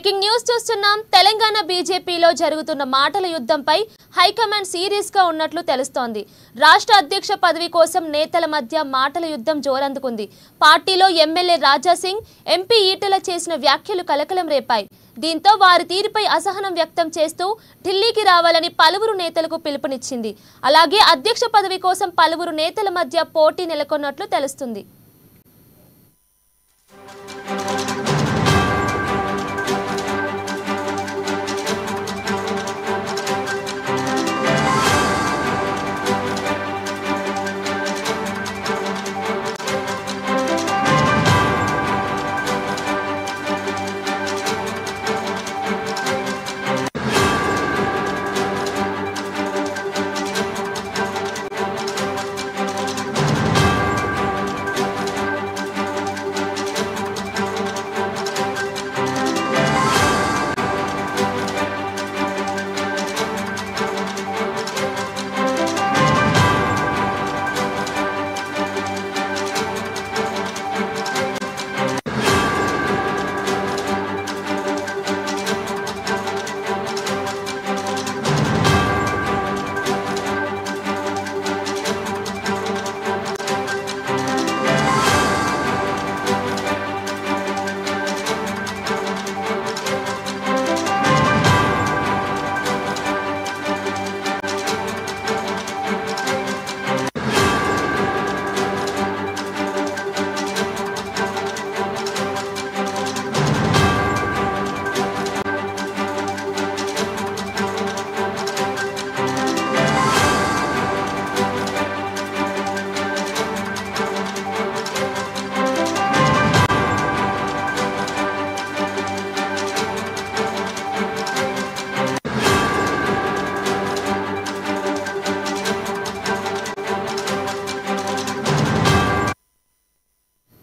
Breaking news చూస్తున్నాం. తెలంగాణ బీజేపీలో జరుగుతున్న మాటల యుద్ధంపై హైకమాండ్ సీరియస్ గా ఉన్నట్లు తెలుస్తోంది. రాష్ట్ర అధ్యక్ష పదవి కోసం నేతల మధ్య మాటల యుద్ధం జోరందుకుంది. పార్టీలో ఎమ్మెల్యే రాజాసింగ్, ఎంపీ ఈటెల చేసిన వ్యాఖ్యలు కలకలం రేపాయి. దీంతో వారి తీరుపై అసహనం వ్యక్తం చేస్తూ ఢిల్లీకి రావాలని పలువురు నేతలకు పిలుపునిచ్చింది. అలాగే అధ్యక్ష పదవి కోసం పలువురు నేతల మధ్య పోటీ నెలకొన్నట్లు తెలుస్తుంది.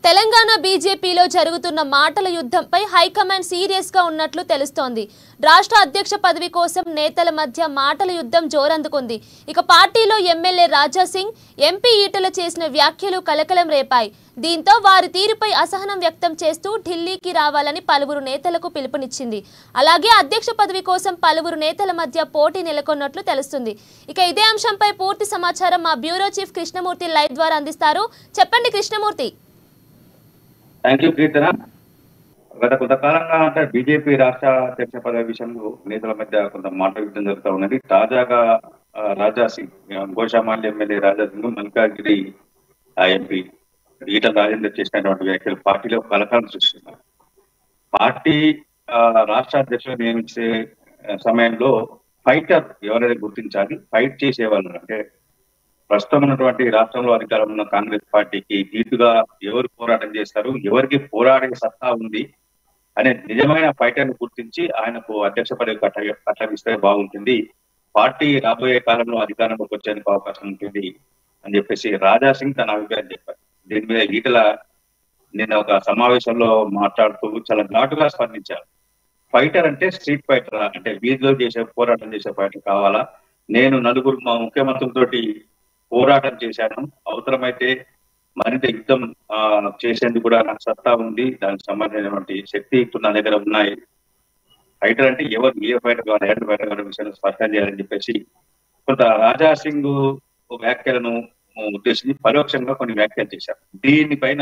తెలంగాణ బీజేపీలో జరుగుతున్న మాటల యుద్ధంపై హైకమాండ్ సీరియస్ గా ఉన్నట్లు తెలుస్తోంది. రాష్ట్ర అధ్యక్ష పదవి కోసం నేతల మధ్య మాటల యుద్ధం జోరందుకుంది. ఇక పార్టీలో ఎమ్మెల్యే రాజాసింగ్, ఎంపీ ఈటెల చేసిన వ్యాఖ్యలు కలకలం రేపాయి. దీంతో వారి తీరుపై అసహనం వ్యక్తం చేస్తూ ఢిల్లీకి రావాలని పలువురు నేతలకు పిలుపునిచ్చింది. అలాగే అధ్యక్ష పదవి కోసం పలువురు నేతల మధ్య పోటీ నెలకొన్నట్లు తెలుస్తుంది. ఇక ఇదే అంశంపై పూర్తి సమాచారం మా బ్యూరో చీఫ్ కృష్ణమూర్తి లైవ్ ద్వారా అందిస్తారు. చెప్పండి కృష్ణమూర్తి. థ్యాంక్ యూ కీర్తన. గత కొంతకాలంగా అంటే బీజేపీ రాష్ట్ర అధ్యక్ష పదవి విషయంలో నేతల మధ్య కొంత మాట యుద్ధం జరుగుతూ ఉన్నది. తాజాగా రాజాసింగ్, గోషామాల్ ఎమ్మెల్యే రాజాసింగ్, మల్కాజ్గిరి ఎంపీ ఈటల రాజేందర్ చేసినటువంటి వ్యాఖ్యలు పార్టీలో కలకలం సృష్టిస్తున్నారు. పార్టీ రాష్ట్ర అధ్యక్షులు నియమించే సమయంలో ఫైటర్ ఎవరైనా గుర్తించాలి. ఫైట్ చేసేవాళ్ళు అంటే ప్రస్తుతం ఉన్నటువంటి రాష్ట్రంలో అధికారంలో ఉన్న కాంగ్రెస్ పార్టీకి ధీటుగా ఎవరు పోరాటం చేస్తారు, ఎవరికి పోరాడే సత్తా ఉంది అనే నిజమైన ఫైటర్ను గుర్తించి ఆయనకు అధ్యక్ష పదవి కట్టమిస్తే బాగుంటుంది, పార్టీ రాబోయే కాలంలో అధికారంలోకి వచ్చేందుకు అవకాశం ఉంటుంది అని చెప్పేసి రాజాసింగ్ తన అభిప్రాయం చెప్పారు. దీని మీద ఈటల నిన్న ఒక సమావేశంలో మాట్లాడుతూ చాలా ఘాటుగా స్పందించారు. ఫైటర్ అంటే స్ట్రీట్ ఫైటర్, అంటే వీధిలో చేసే పోరాటం చేసే ఫైటర్ కావాలా? నేను నలుగురు మా ముఖ్యమంత్రులతోటి పోరాటం చేశాను, అవసరమైతే మరింత యుద్ధం చేసేందుకు కూడా నాకు సత్తా ఉంది, దానికి సంబంధించినటువంటి శక్తి నా దగ్గర ఉన్నాయి. ఫైటర్ అంటే ఎవరు ఏ ఫైటర్ కావాలి, హెడ్ ఫైటర్ కావాలి విషయాన్ని స్పష్టం చేయాలని చెప్పేసి కొంత రాజాసింగ్ వ్యాఖ్యలను ఉద్దేశించి పరోక్షంగా కొన్ని వ్యాఖ్యలు చేశారు. దీనిపైన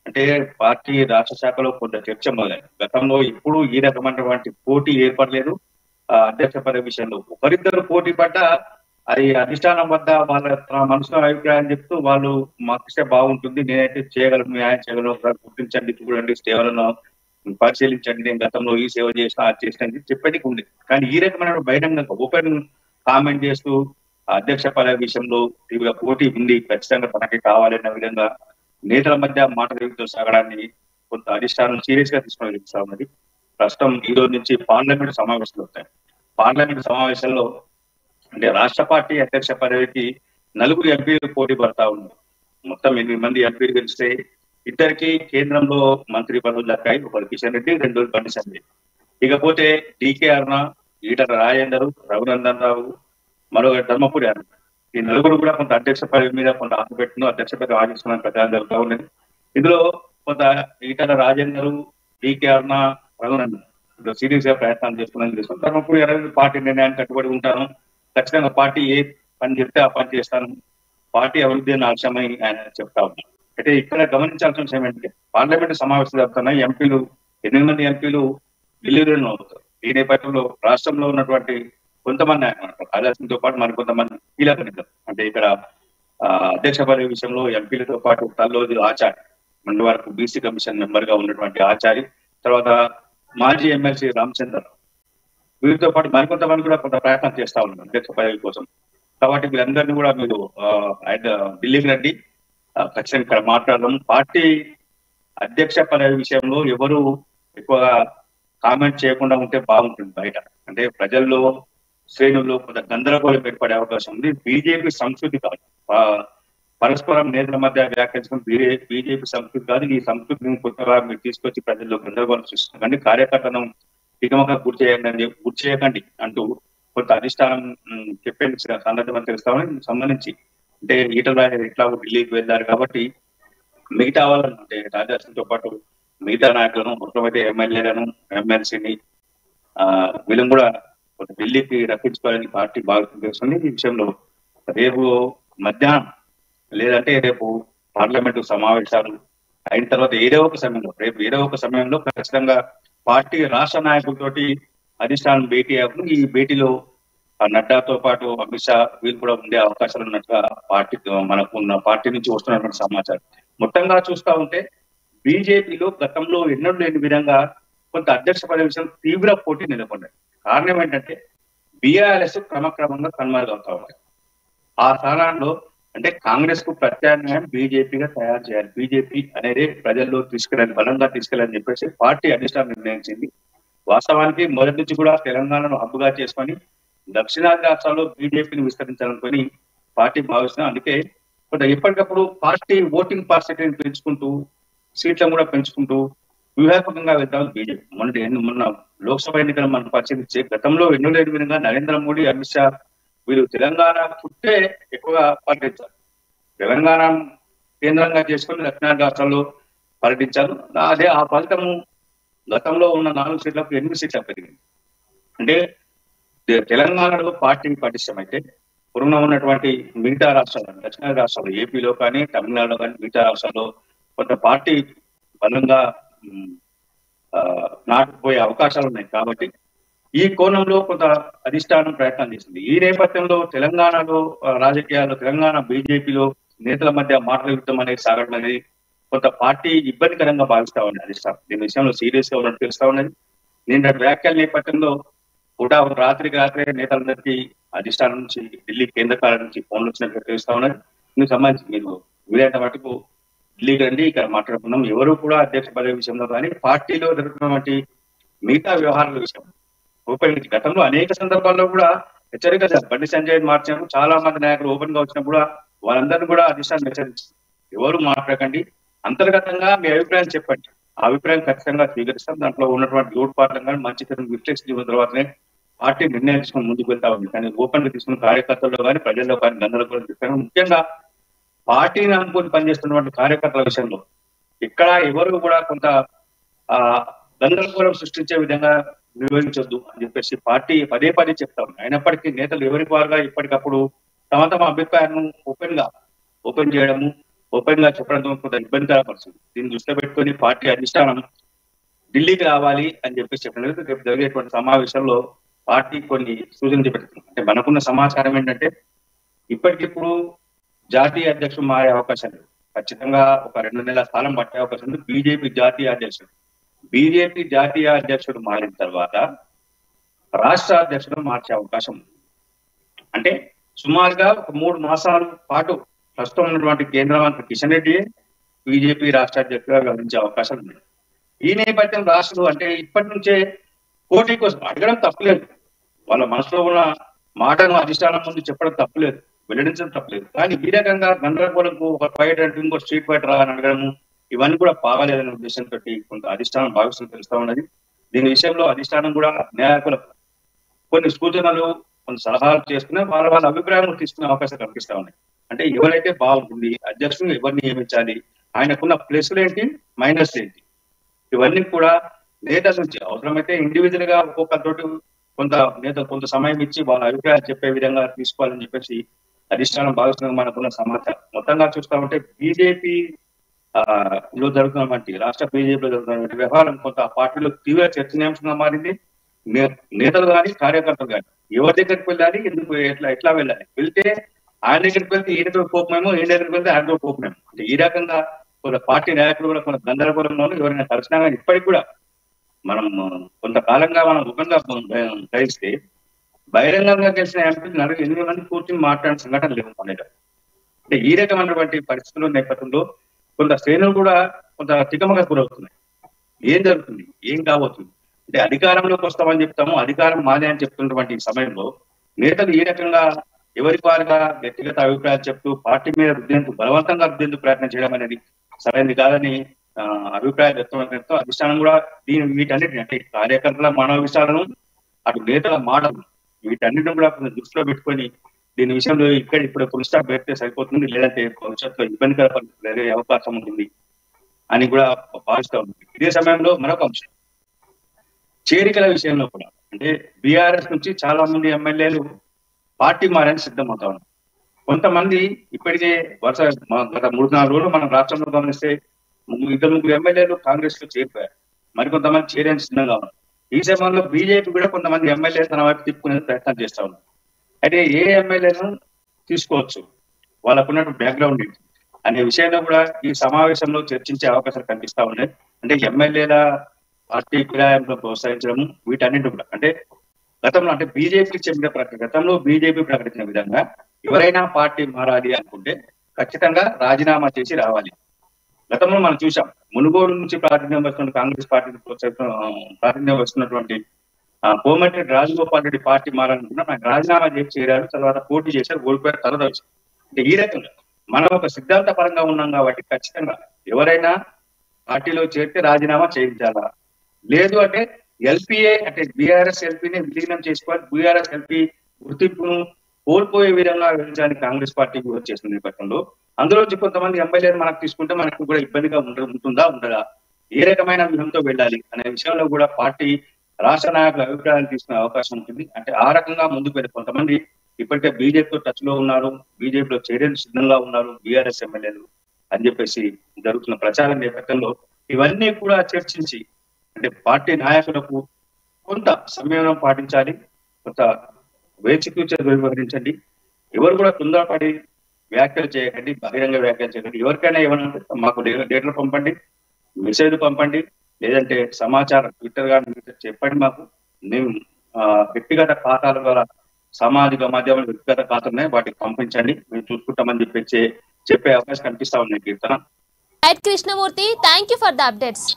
అంటే పార్టీ రాష్ట్ర శాఖలో కొంత చర్చ మొదలైంది. గతంలో ఎప్పుడు ఈ రకమైనటువంటి పోటీ ఏర్పడలేదు. అధ్యక్ష పదవి విషయంలో ఒకరిద్దరు పోటీ పడ్డా అది అధిష్టానం వద్ద వాళ్ళ తన మనసులో అభిప్రాయం చెప్తూ వాళ్ళు మాకిస్తే బాగుంటుంది, నేనైతే చేయగలను, న్యాయం చేయగలను, గుర్తించండి, చూడండి, సేవలను పరిశీలించండి, నేను గతంలో ఈ సేవ చేసిన అది చేసిన చెప్పేది ఉంది. కానీ ఈ రకమైన బహిరంగంగా ఓపెన్ కామెంట్ చేస్తూ అధ్యక్ష పదవి విషయంలో తీవ్ర పోటీ ఉంది, ఖచ్చితంగా తనకి కావాలనే విధంగా నేతల మధ్య మాటల యుద్ధం సాగడాన్ని కొంత అధిష్టానం సీరియస్ గా తీసుకుని వెళ్తా ఉన్నది. ప్రస్తుతం ఈ రోజు నుంచి పార్లమెంట్ సమావేశాలు వస్తాయి. పార్లమెంట్ సమావేశాల్లో అంటే రాష్ట్ర పార్టీ అధ్యక్ష పదవికి 4 ఎంపీలు పోటీ పడతా ఉన్నారు. మొత్తం 8 మంది ఎంపీలు గెలిస్తే ఇద్దరికి కేంద్రంలో మంత్రి పదవులు దక్కాయి. ఒకరు కిషన్ రెడ్డి, 2 బండి సంజయ్. ఇకపోతే డీకే అరుణ, ఈటల రాజేందర్, రఘునందన్ రావు, మరో ధర్మపురి అరుణ, ఈ 4 కూడా కొంత అధ్యక్ష పదవి మీద కొంత ఆశ పెట్టిన అధ్యక్ష పదవి ఆశిస్తున్న ప్రచారం జరుగుతూ ఉన్నది. ఇందులో కొంత ఈటల రాజేందర్, డీకే అరుణ, రఘునందన్ సీరియస్ గా ప్రయత్నాలు చేస్తున్నాను తరపుడు ఎవరైనా పార్టీ నిర్ణయాన్ని కట్టుబడి ఉంటాను, ఖచ్చితంగా పార్టీ ఏ పని చెప్తే ఆ పని చేస్తాను, పార్టీ అభివృద్ధి ఆలస్యమై ఆయన చెప్తా ఉన్నాను. అయితే ఇక్కడ గమనించాల్సిన విషయం ఏంటంటే పార్లమెంట్ సమావేశాలు జరుగుతున్నాయి, ఎంపీలు 8 మంది ఎంపీలు ఢిల్లీలోనే అవుతారు. ఈ నేపథ్యంలో రాష్ట్రంలో ఉన్నటువంటి కొంతమంది రాజాసింగ్తో పాటు మరి కొంతమంది కీలక నేతలు అంటే ఇక్కడ అధ్యక్ష పదవి విషయంలో ఎంపీలతో పాటు తల్లోజు ఆచార్య మొన్న వరకు బీసీ కమిషన్ మెంబర్ గా ఉన్నటువంటి ఆచార్య, తర్వాత మాజీ ఎమ్మెల్సీ రామచంద్ర, వీరితో పాటు మరికొంతమంది కూడా కొంత ప్రయత్నం చేస్తా ఉన్నారు అధ్యక్ష పదవి కోసం. కాబట్టి వీరందరినీ కూడా మీరు ఢిల్లీకి రండి, ఖచ్చితంగా ఇక్కడ మాట్లాడదాం. పార్టీ అధ్యక్ష పదవి విషయంలో ఎవరు ఎక్కువగా కామెంట్ చేయకుండా ఉంటే బాగుంటుంది. బయట అంటే ప్రజల్లో శ్రేణుల్లో కొంత గందరగోళం ఏర్పడే అవకాశం ఉంది. బీజేపీ సంస్కృతి కాదు, పరస్పరం నేతల మధ్య వ్యాఖ్యానించడం బీజేపీ సంస్కృతి కాదు. ఈ సంస్కృతిని కొత్తగా మీరు తీసుకొచ్చి ప్రజల్లో గందరగోళం సృష్టిస్తుంది. కానీ కార్యకర్తలను దిగమగా గుర్తు చేయకండి అంటూ కొంత అధిష్టానం చెప్పే సందర్భం తెలుస్తామని సంబంధించి అంటే ఈటల ఇట్లా ఢిల్లీకి వెళ్ళారు కాబట్టి మిగతా వాళ్ళను అంటే రాజాసింగ్తో పాటు మిగతా నాయకులను మొత్తమైతే ఎమ్మెల్యేలను ఎమ్మెల్సీని వీళ్ళని కూడా ఢిల్లీకి రప్పించుకోవాలని పార్టీ బాగా తెలుస్తుంది. ఈ విషయంలో రేపు మధ్యాహ్నం లేదంటే రేపు పార్లమెంటు సమావేశాలు అయిన తర్వాత రేపు ఏదో ఒక సమయంలో ఖచ్చితంగా పార్టీ రాష్ట్ర నాయకులతోటి అధిష్టానం భేటీ అయ్యారు. ఈ భేటీలో నడ్డాతో పాటు అమిత్ షా వీళ్ళు కూడా ఉండే అవకాశాలు ఉన్నట్టుగా పార్టీ నుంచి వస్తున్నటువంటి సమాచారం. మొత్తంగా చూస్తా ఉంటే బీజేపీలో గతంలో ఎన్నడూ లేని విధంగా కొంత అధ్యక్ష పదవి విషయం తీవ్ర పోటీ నెలకొన్నాయి. కారణం ఏంటంటే బీఆర్ఎస్ క్రమక్రమంగా కనుమరుగవుతా ఉన్నాయి. ఆ స్థానాల్లో అంటే కాంగ్రెస్ కు ప్రత్యామ్నాయం బీజేపీగా తయారు చేయాలి, బీజేపీ అనేది ప్రజల్లో బలంగా తీసుకెళ్ళని చెప్పేసి పార్టీ అధిష్టానం నిర్ణయించింది. వాస్తవానికి మొదటి నుంచి కూడా తెలంగాణను హబ్బుగా చేసుకొని దక్షిణాది రాష్ట్రాల్లో బీజేపీని విస్తరించాలనుకొని పార్టీ భావిస్తున్నాం. అందుకే కొంత ఎప్పటికప్పుడు పార్టీ ఓటింగ్ పర్సెంటేజ్ పెంచుకుంటూ సీట్లను కూడా పెంచుకుంటూ వ్యూహాత్మకంగా వెళ్తాం బీజేపీ. మొన్న లోక్సభ ఎన్నికలు మనం పరిశీలించే గతంలో ఎన్నో లేని విధంగా నరేంద్ర మోడీ, అమిత్ షా వీరు తెలంగాణ చుట్టే ఎక్కువగా పర్యటించారు. తెలంగాణ కేంద్రంగా చేసుకుని దక్షిణాది రాష్ట్రాల్లో పర్యటించారు. అదే ఆ ఫలితము గతంలో ఉన్న 4 సీట్లకు 8 సీట్లకు పెరిగింది. అంటే తెలంగాణలో పార్టీ పటిష్టమైతే పూర్వం ఉన్నటువంటి మిగతా రాష్ట్రాలు దక్షిణాది రాష్ట్రాలు ఏపీలో కానీ తమిళనాడులో కానీ మిగతా రాష్ట్రాల్లో కొంత పార్టీ బలంగా నాటుకుపోయే అవకాశాలు ఉన్నాయి. కాబట్టి ఈ కోణంలో కొంత అధిష్టానం ప్రయత్నం చేసింది. ఈ నేపథ్యంలో తెలంగాణలో రాజకీయాల్లో తెలంగాణ బీజేపీలో నేతల మధ్య మాటల యుద్ధం అనేది సాగడం అనేది కొంత పార్టీ ఇబ్బందికరంగా భావిస్తా ఉన్నది అధిష్టానం. దీని విషయంలో సీరియస్ గా ఉన్నట్టు తెలుస్తా ఉన్నది. నిన్న వ్యాఖ్యల నేపథ్యంలో కూడా రాత్రికి రాత్రే నేతలందరికీ అధిష్టానం నుంచి ఢిల్లీ కేంద్ర కార్యాలయం నుంచి ఫోన్లు వచ్చినట్టు తెలుస్తా ఉన్నది. దీనికి సంబంధించి మీరు వీలైనంత మటుకు ఢిల్లీకి రండి, ఇక్కడ మాట్లాడుకున్నాం. ఎవరు కూడా అధ్యక్ష పదవి విషయంలో కానీ పార్టీలో జరుగుతున్నటువంటి మిగతా వ్యవహారాల విషయం ఓపెన్ గతంలో అనేక సందర్భాల్లో కూడా హెచ్చరిక బండి సంజయ్ మార్చారు. చాలా మంది నాయకులు ఓపెన్ గా వచ్చినా కూడా వాళ్ళందరినీ కూడా అధిష్టానం హెచ్చరించారు, ఎవరు మాట్లాడకండి, అంతర్గతంగా మీ అభిప్రాయం చెప్పండి, ఆ అభిప్రాయం ఖచ్చితంగా స్వీకరిస్తాం. దాంట్లో ఉన్నటువంటి లోటుపాట్లను కానీ మంచి రిఫ్లెక్స్ చేసిన తర్వాతనే పార్టీ నిర్ణయం తీసుకుని ముందుకు వెళ్తా ఉంది. కానీ ఓపెన్ గా తీసుకున్న కార్యకర్తల్లో కానీ ప్రజల్లో కానీ గందరగోళం తీసుకుని ముఖ్యంగా పార్టీని అనుకుని పనిచేస్తున్నటువంటి కార్యకర్తల విషయంలో ఇక్కడ ఎవరు కూడా కొంత గందరగోళం సృష్టించే విధంగా నిర్వహించొద్దు అని చెప్పేసి పార్టీ పదే పదే చెప్తా ఉంది. అయినప్పటికీ నేతలు ఎవరికి వారుగా ఇప్పటికప్పుడు తమ అభిప్రాయాలను ఓపెన్ చేయడము, ఓపెన్ గా చెప్పడంతో కొంత ఇబ్బందికర పరిస్థితి. దీన్ని దృష్టిలో పెట్టుకుని పార్టీ అధిష్టానం ఢిల్లీకి రావాలి అని చెప్పేసి చెప్పడం. రేపు జరిగేటువంటి సమావేశంలో పార్టీ కొన్ని సూచనలు పెడుతుంది. అంటే మనకున్న సమాచారం ఏంటంటే ఇప్పటికిప్పుడు జాతీయ అధ్యక్షుడు మారే అవకాశం లేదు. ఖచ్చితంగా ఒక 2 నెలల స్థానం పట్టే అవకాశం ఉంది. బీజేపీ జాతీయ అధ్యక్షుడు మారిన తర్వాత రాష్ట్ర అధ్యక్షుడు మార్చే అవకాశం ఉంది. అంటే సుమారుగా ఒక 3 మాసాల పాటు ప్రస్తుతం ఉన్నటువంటి కేంద్ర మంత్రి కిషన్ రెడ్డి బీజేపీ రాష్ట్ర అధ్యక్షుడిగా వ్యవహరించే అవకాశాలు ఉన్నాయి. ఈ నేపథ్యం రాష్ట్రాలు అంటే ఇప్పటి నుంచే పోటీ కోసం అడగడం తప్పులేదు, వాళ్ళ మనసులో ఉన్న మాటను అధిష్టానం ముందు చెప్పడం తప్పులేదు, వెల్లడించడం తప్పలేదు. కానీ ఈ రకంగా గందరగోళంకు ఒక ఫైట్ అంటే ఇంకో స్ట్రీట్ ఫైటర్ అని అడగడము ఇవన్నీ కూడా బాగాలేదనే ఉద్దేశంతో కొంత అధిష్టానం భావిస్తున్న తెలుస్తా ఉన్నది. దీని విషయంలో అధిష్టానం కూడా నాయకులకు కొన్ని సూచనలు కొన్ని సలహాలు చేసుకుని వాళ్ళ అభిప్రాయాలు తీసుకునే అవకాశాలు కనిపిస్తా ఉన్నాయి. అంటే ఎవరైతే బాగుంటుంది, అధ్యక్షుడు ఎవరిని నియమించాలి, ఆయనకున్న ప్లస్లు ఏంటి, మైనస్ ఏంటి, ఇవన్నీ కూడా నేతల నుంచి అవసరమైతే ఇండివిజువల్ గా ఒక్కొక్కరితోటి కొంత సమయం ఇచ్చి వాళ్ళ అభిప్రాయాలు చెప్పే విధంగా తీసుకోవాలని చెప్పేసి అధిష్టానం భావిస్తున్న మనకున్న సమాచారం. మొత్తంగా చూస్తా ఉంటే బీజేపీ లో జరుగుతున్నటువంటి రాష్ట్ర బీజేపీలో జరుగుతున్నటువంటి వ్యవహారం కొంత పార్టీలో తీవ్ర చర్చనీయాంశంగా మారింది. నేతలు కానీ కార్యకర్తలు కానీ ఎవరి దగ్గరికి వెళ్ళాలి, ఎందుకు ఎట్లా వెళ్ళాలి, వెళ్తే ఆయన దగ్గరికి వెళ్తే ఈయనతో కోపమేమో, ఈయన దగ్గరికి వెళ్తే ఆయనతో కోపమేమో, అంటే ఈ రకంగా కొంత పార్టీ నాయకులు కూడా కొంత గందరగోళంలో ఎవరైనా కలిసినా కానీ ఇప్పటికి కూడా మనం కొంతకాలంగా మనం ముఖంగా గ్రహిస్తే బహిరంగంగా గెలిచిన ఎంపీలు 8 మంది కూర్చొని మాట్లాడిన సంఘటన లేవు అనేది. అంటే ఈ రకమైనటువంటి పరిస్థితుల నేపథ్యంలో కొంత శ్రేణులు కూడా కొంత తికమగా గురవుతున్నాయి. ఏం జరుగుతుంది, ఏం కాబోతుంది, అంటే అధికారంలోకి వస్తామని చెప్తాము, అధికారం మాదే అని చెప్తున్నటువంటి సమయంలో నేతలు ఈ రకంగా ఎవరికి వారుగా వ్యక్తిగత అభిప్రాయాలు చెప్తూ పార్టీ మీద బలవంతంగా రుద్దేందుకు ప్రయత్నం చేయడం అనేది సరైనది కాదని అభిప్రాయాలు వ్యక్తం అధిష్టానం కూడా వీటన్నిటిని అంటే కార్యకర్తల మనో విషయాలను అటు నేతల మాటలు వీటన్నిటిని కూడా కొంచెం దృష్టిలో పెట్టుకొని దీని విషయంలో ఇప్పుడు ఫుల్ స్టాప్ పెడితే సరిపోతుంది, లేదంటే భవిష్యత్తులో ఇబ్బందికర పరిస్థితులు ఎదురయ్యే అవకాశం ఉంటుంది అని కూడా భావిస్తూ ఉంటుంది. ఇదే సమయంలో మరొక అంశం చేరికల విషయంలో కూడా అంటే బీఆర్ఎస్ నుంచి చాలా మంది ఎమ్మెల్యేలు పార్టీ మారని సిద్ధమవుతా ఉన్నారు. కొంతమంది ఇప్పటికే గత 3-4 రోజులు మనం రాష్ట్రంలో గమనిస్తే 2-3 ఎమ్మెల్యేలు కాంగ్రెస్ లో చేరిపోయారు, మరికొంతమంది చేరేందుకు సిద్ధంగా ఉన్నారు. ఈ సమయంలో బీజేపీ కూడా కొంతమంది ఎమ్మెల్యేలు తన వైపు తిప్పుకునే ప్రయత్నం చేస్తా ఉన్నారు. అయితే ఏ ఎమ్మెల్యేను తీసుకోవచ్చు, వాళ్ళకున్నటువంటి బ్యాక్గ్రౌండ్ ఏంటి అనే విషయంలో కూడా ఈ సమావేశంలో చర్చించే అవకాశాలు కనిపిస్తా ఉన్నాయి. అంటే ఎమ్మెల్యేల పార్టీ ఫిరాయింపులను ప్రోత్సహించడము వీటన్నిటి కూడా అంటే గతంలో అంటే గతంలో బీజేపీ ప్రకటించిన విధంగా ఎవరైనా పార్టీ మారాలి అనుకుంటే ఖచ్చితంగా రాజీనామా చేసి రావాలి. గతంలో మనం చూసాం, మునుగోడు నుంచి ప్రాతినిధ్యం వస్తున్న కాంగ్రెస్ పార్టీని ప్రాతినిధ్యం వస్తున్నటువంటి కోమటిరెడ్డి రాజగోపాల్ రెడ్డి పార్టీ మారాలనుకున్నా ఆయన రాజీనామా చేసి చేరారు, తర్వాత పోటీ చేశారు, ఓడిపోయారు, తర్వాత వచ్చారు. అంటే ఈ రకంగా మనం ఒక సిద్ధాంత పరంగా ఉన్నాం కాబట్టి ఖచ్చితంగా ఎవరైనా పార్టీలో చేరితే రాజీనామా చేయించాలా, లేదు అంటే ఎల్పీఏ అంటే బీఆర్ఎస్ ఎల్పీని విలీనం చేసుకోవాలి, బీఆర్ఎస్ ఎల్పీ గుర్తింపును కోల్పోయే విధంగా వెళ్ళడానికి కాంగ్రెస్ పార్టీ కూడా చేస్తున్న నేపథ్యంలో అందులో కొంతమంది ఎమ్మెల్యేలు మనకు తీసుకుంటే మనకు కూడా ఇబ్బందిగా ఉంటుందా ఉండదా, ఏ రకమైన వ్యూహంతో వెళ్ళాలి అనే విషయంలో కూడా పార్టీ రాష్ట్ర నాయకుల అభిప్రాయాలు తీసుకునే అవకాశం ఉంటుంది. అంటే ఆ రకంగా ముందుకు వెళ్ళి కొంతమంది ఇప్పటికే బీజేపీతో టచ్ లో ఉన్నారు, బీజేపీలో చేరేందుకు సిద్ధంగా ఉన్నారు బీఆర్ఎస్ ఎమ్మెల్యేలు అని చెప్పేసి జరుగుతున్న ప్రచారం నేపథ్యంలో ఇవన్నీ కూడా చర్చించి అంటే పార్టీ నాయకులకు కొంత సంయమనం పాటించాలి, కొంత వేచికూర్చ వ్యవహరించండి, ఎవరు కూడా తొందరపడి వ్యాఖ్యలు చేయకండి, బహిరంగ వ్యాఖ్యలు చేయకండి. ఎవరికైనా ఏమన్నా మాకు డేటాలు పంపండి, మెసేజ్ పంపండి, లేదంటే సమాచారం ట్విట్టర్ కానీ చెప్పండి, మాకు మేము వ్యక్తిగత ఖాతాల ద్వారా సామాజిక మాధ్యమాలు వ్యక్తిగత ఖాతాలు ఉన్నాయి వాటికి పంపించండి, మేము చూసుకుంటామని చెప్పే అవకాశం కనిపిస్తా ఉన్నాయి. Keerthana Krishnamurthy, thank you for the updates.